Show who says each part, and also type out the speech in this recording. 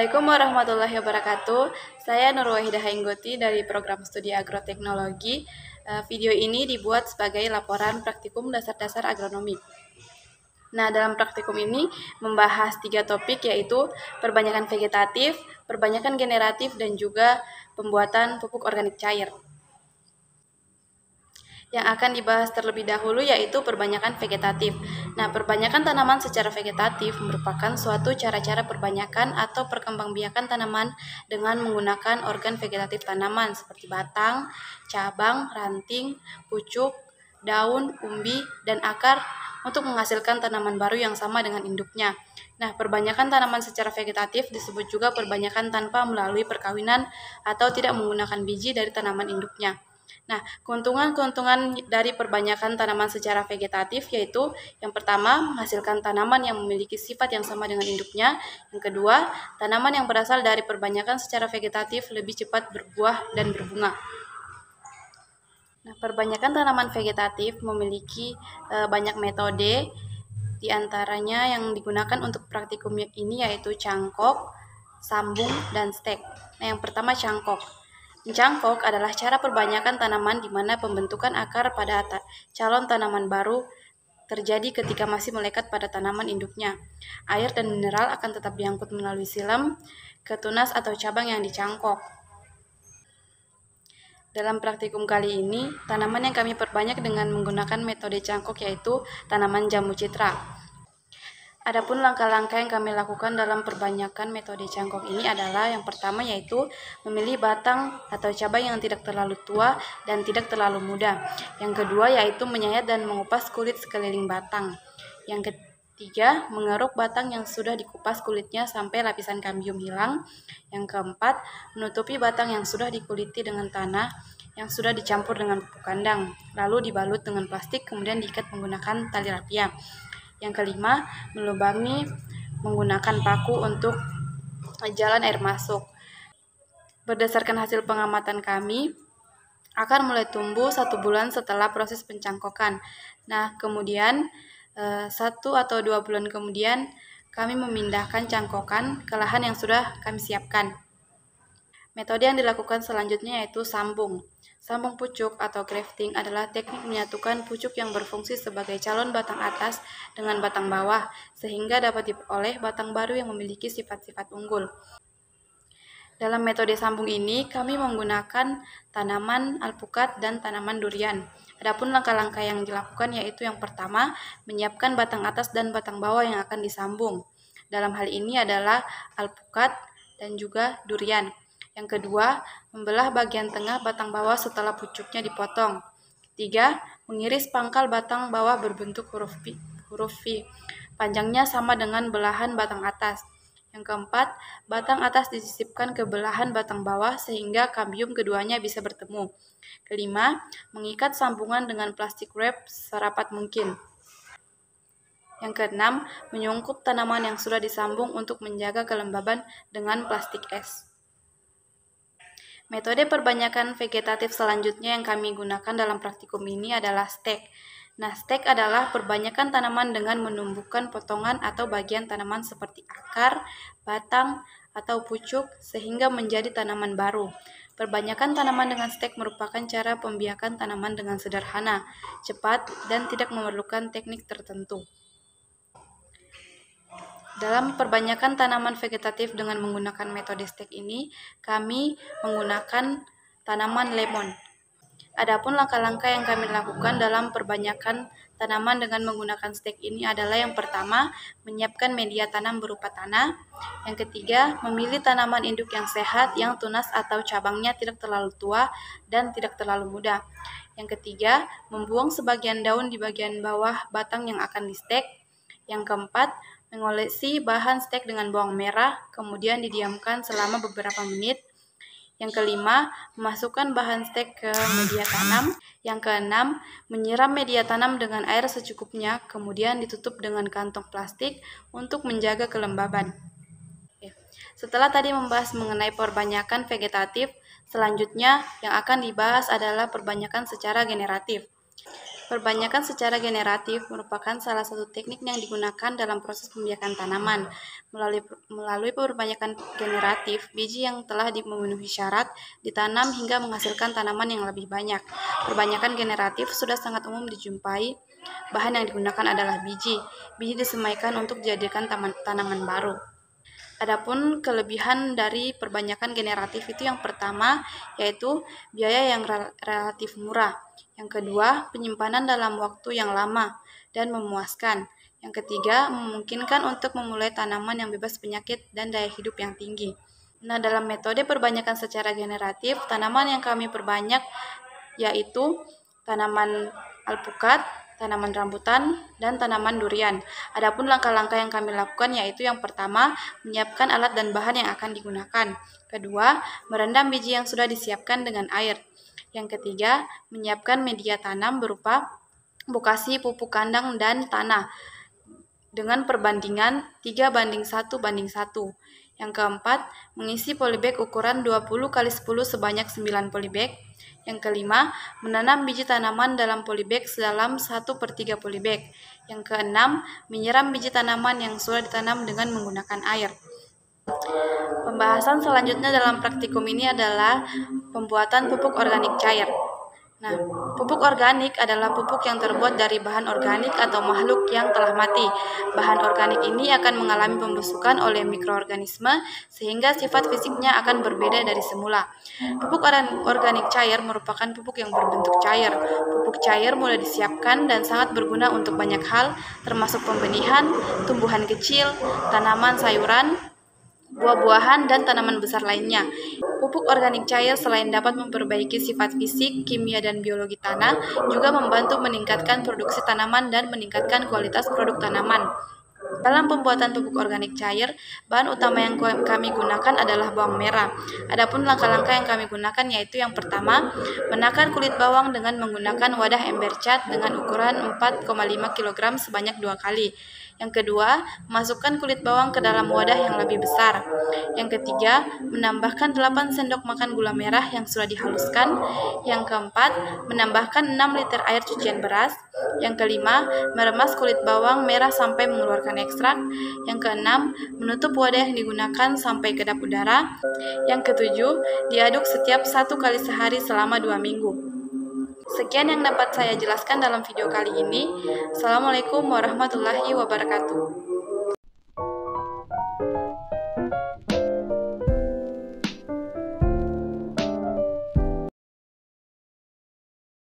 Speaker 1: Assalamualaikum warahmatullahi wabarakatuh. Saya Nur Wahidah Hainggoti dari program studi agroteknologi. Video ini dibuat sebagai laporan praktikum dasar-dasar agronomi. Nah, dalam praktikum ini membahas 3 topik, yaitu perbanyakan vegetatif, perbanyakan generatif, dan juga pembuatan pupuk organik cair. Yang akan dibahas terlebih dahulu yaitu perbanyakan vegetatif. Nah, perbanyakan tanaman secara vegetatif merupakan suatu cara-cara perbanyakan atau perkembangbiakan tanaman dengan menggunakan organ vegetatif tanaman seperti batang, cabang, ranting, pucuk, daun, umbi, dan akar untuk menghasilkan tanaman baru yang sama dengan induknya. Nah, perbanyakan tanaman secara vegetatif disebut juga perbanyakan tanpa melalui perkawinan atau tidak menggunakan biji dari tanaman induknya. Nah, keuntungan-keuntungan dari perbanyakan tanaman secara vegetatif yaitu yang pertama, menghasilkan tanaman yang memiliki sifat yang sama dengan induknya. Yang kedua, tanaman yang berasal dari perbanyakan secara vegetatif lebih cepat berbuah dan berbunga. Nah, perbanyakan tanaman vegetatif memiliki banyak metode, di antaranya yang digunakan untuk praktikum ini yaitu cangkok, sambung, dan stek. Nah, yang pertama cangkok. Mencangkok adalah cara perbanyakan tanaman di mana pembentukan akar pada calon tanaman baru terjadi ketika masih melekat pada tanaman induknya. Air dan mineral akan tetap diangkut melalui silem ke tunas atau cabang yang dicangkok. Dalam praktikum kali ini, tanaman yang kami perbanyak dengan menggunakan metode cangkok yaitu tanaman jambu citra. Adapun langkah-langkah yang kami lakukan dalam perbanyakan metode cangkok ini adalah yang pertama yaitu memilih batang atau cabang yang tidak terlalu tua dan tidak terlalu muda. Yang kedua yaitu menyayat dan mengupas kulit sekeliling batang. Yang ketiga, mengeruk batang yang sudah dikupas kulitnya sampai lapisan kambium hilang. Yang keempat, menutupi batang yang sudah dikuliti dengan tanah yang sudah dicampur dengan pupuk kandang, lalu dibalut dengan plastik kemudian diikat menggunakan tali rapia. Yang kelima, melubangi menggunakan paku untuk jalan air masuk. Berdasarkan hasil pengamatan kami, akar mulai tumbuh 1 bulan setelah proses pencangkokan. Nah, kemudian 1 atau 2 bulan kemudian kami memindahkan cangkokan ke lahan yang sudah kami siapkan. Metode yang dilakukan selanjutnya yaitu sambung. Sambung pucuk atau grafting adalah teknik menyatukan pucuk yang berfungsi sebagai calon batang atas dengan batang bawah, sehingga dapat diperoleh batang baru yang memiliki sifat-sifat unggul. Dalam metode sambung ini, kami menggunakan tanaman alpukat dan tanaman durian. Adapun langkah-langkah yang dilakukan yaitu yang pertama, menyiapkan batang atas dan batang bawah yang akan disambung. Dalam hal ini adalah alpukat dan juga durian. Yang kedua, membelah bagian tengah batang bawah setelah pucuknya dipotong. Ketiga, mengiris pangkal batang bawah berbentuk huruf V. Panjangnya sama dengan belahan batang atas. Yang keempat, batang atas disisipkan ke belahan batang bawah sehingga kambium keduanya bisa bertemu. Kelima, mengikat sambungan dengan plastik wrap serapat mungkin. Yang keenam, menyungkup tanaman yang sudah disambung untuk menjaga kelembaban dengan plastik es. Metode perbanyakan vegetatif selanjutnya yang kami gunakan dalam praktikum ini adalah stek. Nah, stek adalah perbanyakan tanaman dengan menumbuhkan potongan atau bagian tanaman seperti akar, batang, atau pucuk sehingga menjadi tanaman baru. Perbanyakan tanaman dengan stek merupakan cara pembiakan tanaman dengan sederhana, cepat, dan tidak memerlukan teknik tertentu. Dalam perbanyakan tanaman vegetatif dengan menggunakan metode stek ini, kami menggunakan tanaman lemon. Adapun langkah-langkah yang kami lakukan dalam perbanyakan tanaman dengan menggunakan stek ini adalah yang pertama, menyiapkan media tanam berupa tanah. Yang ketiga, memilih tanaman induk yang sehat, yang tunas atau cabangnya tidak terlalu tua dan tidak terlalu muda. Yang ketiga, membuang sebagian daun di bagian bawah batang yang akan di-stek. Yang keempat, mengolesi bahan stek dengan bawang merah, kemudian didiamkan selama beberapa menit. Yang kelima, memasukkan bahan stek ke media tanam. Yang keenam, menyiram media tanam dengan air secukupnya, kemudian ditutup dengan kantong plastik untuk menjaga kelembaban. Setelah tadi membahas mengenai perbanyakan vegetatif, selanjutnya yang akan dibahas adalah perbanyakan secara generatif. Perbanyakan secara generatif merupakan salah satu teknik yang digunakan dalam proses pembiakan tanaman. Melalui perbanyakan generatif, biji yang telah memenuhi syarat ditanam hingga menghasilkan tanaman yang lebih banyak. Perbanyakan generatif sudah sangat umum dijumpai. Bahan yang digunakan adalah biji. Biji disemaikan untuk dijadikan tanaman baru. Adapun kelebihan dari perbanyakan generatif itu yang pertama yaitu biaya yang relatif murah. Yang kedua, penyimpanan dalam waktu yang lama dan memuaskan. Yang ketiga, memungkinkan untuk memulai tanaman yang bebas penyakit dan daya hidup yang tinggi. Nah, dalam metode perbanyakan secara generatif, tanaman yang kami perbanyak yaitu tanaman alpukat, tanaman rambutan, dan tanaman durian. Adapun langkah-langkah yang kami lakukan yaitu yang pertama, menyiapkan alat dan bahan yang akan digunakan. Kedua, merendam biji yang sudah disiapkan dengan air. Yang ketiga, menyiapkan media tanam berupa bokasi, pupuk kandang, dan tanah dengan perbandingan 3:1:1. Yang keempat, mengisi polybag ukuran 20x10 sebanyak 9 polybag. Yang kelima, menanam biji tanaman dalam polybag sedalam 1/3 polybag. Yang keenam, menyiram biji tanaman yang sudah ditanam dengan menggunakan air. Pembahasan selanjutnya dalam praktikum ini adalah pembuatan pupuk organik cair. Nah, pupuk organik adalah pupuk yang terbuat dari bahan organik atau makhluk yang telah mati. Bahan organik ini akan mengalami pembusukan oleh mikroorganisme sehingga sifat fisiknya akan berbeda dari semula. Pupuk organik cair merupakan pupuk yang berbentuk cair. Pupuk cair mudah disiapkan dan sangat berguna untuk banyak hal, termasuk pembenihan, tumbuhan kecil, tanaman sayuran, buah-buahan, dan tanaman besar lainnya. Pupuk organik cair selain dapat memperbaiki sifat fisik, kimia, dan biologi tanah, juga membantu meningkatkan produksi tanaman dan meningkatkan kualitas produk tanaman. Dalam pembuatan pupuk organik cair, bahan utama yang kami gunakan adalah bawang merah. Adapun langkah-langkah yang kami gunakan yaitu yang pertama, menakar kulit bawang dengan menggunakan wadah ember cat dengan ukuran 4,5 kg sebanyak 2 kali. Yang kedua, masukkan kulit bawang ke dalam wadah yang lebih besar. Yang ketiga, menambahkan 8 sendok makan gula merah yang sudah dihaluskan. Yang keempat, menambahkan 6 liter air cucian beras. Yang kelima, meremas kulit bawang merah sampai mengeluarkan ekstrak. Yang keenam, menutup wadah yang digunakan sampai kedap udara. Yang ketujuh, diaduk setiap 1 kali sehari selama 2 minggu. Sekian yang dapat saya jelaskan dalam video kali ini. Assalamualaikum warahmatullahi wabarakatuh.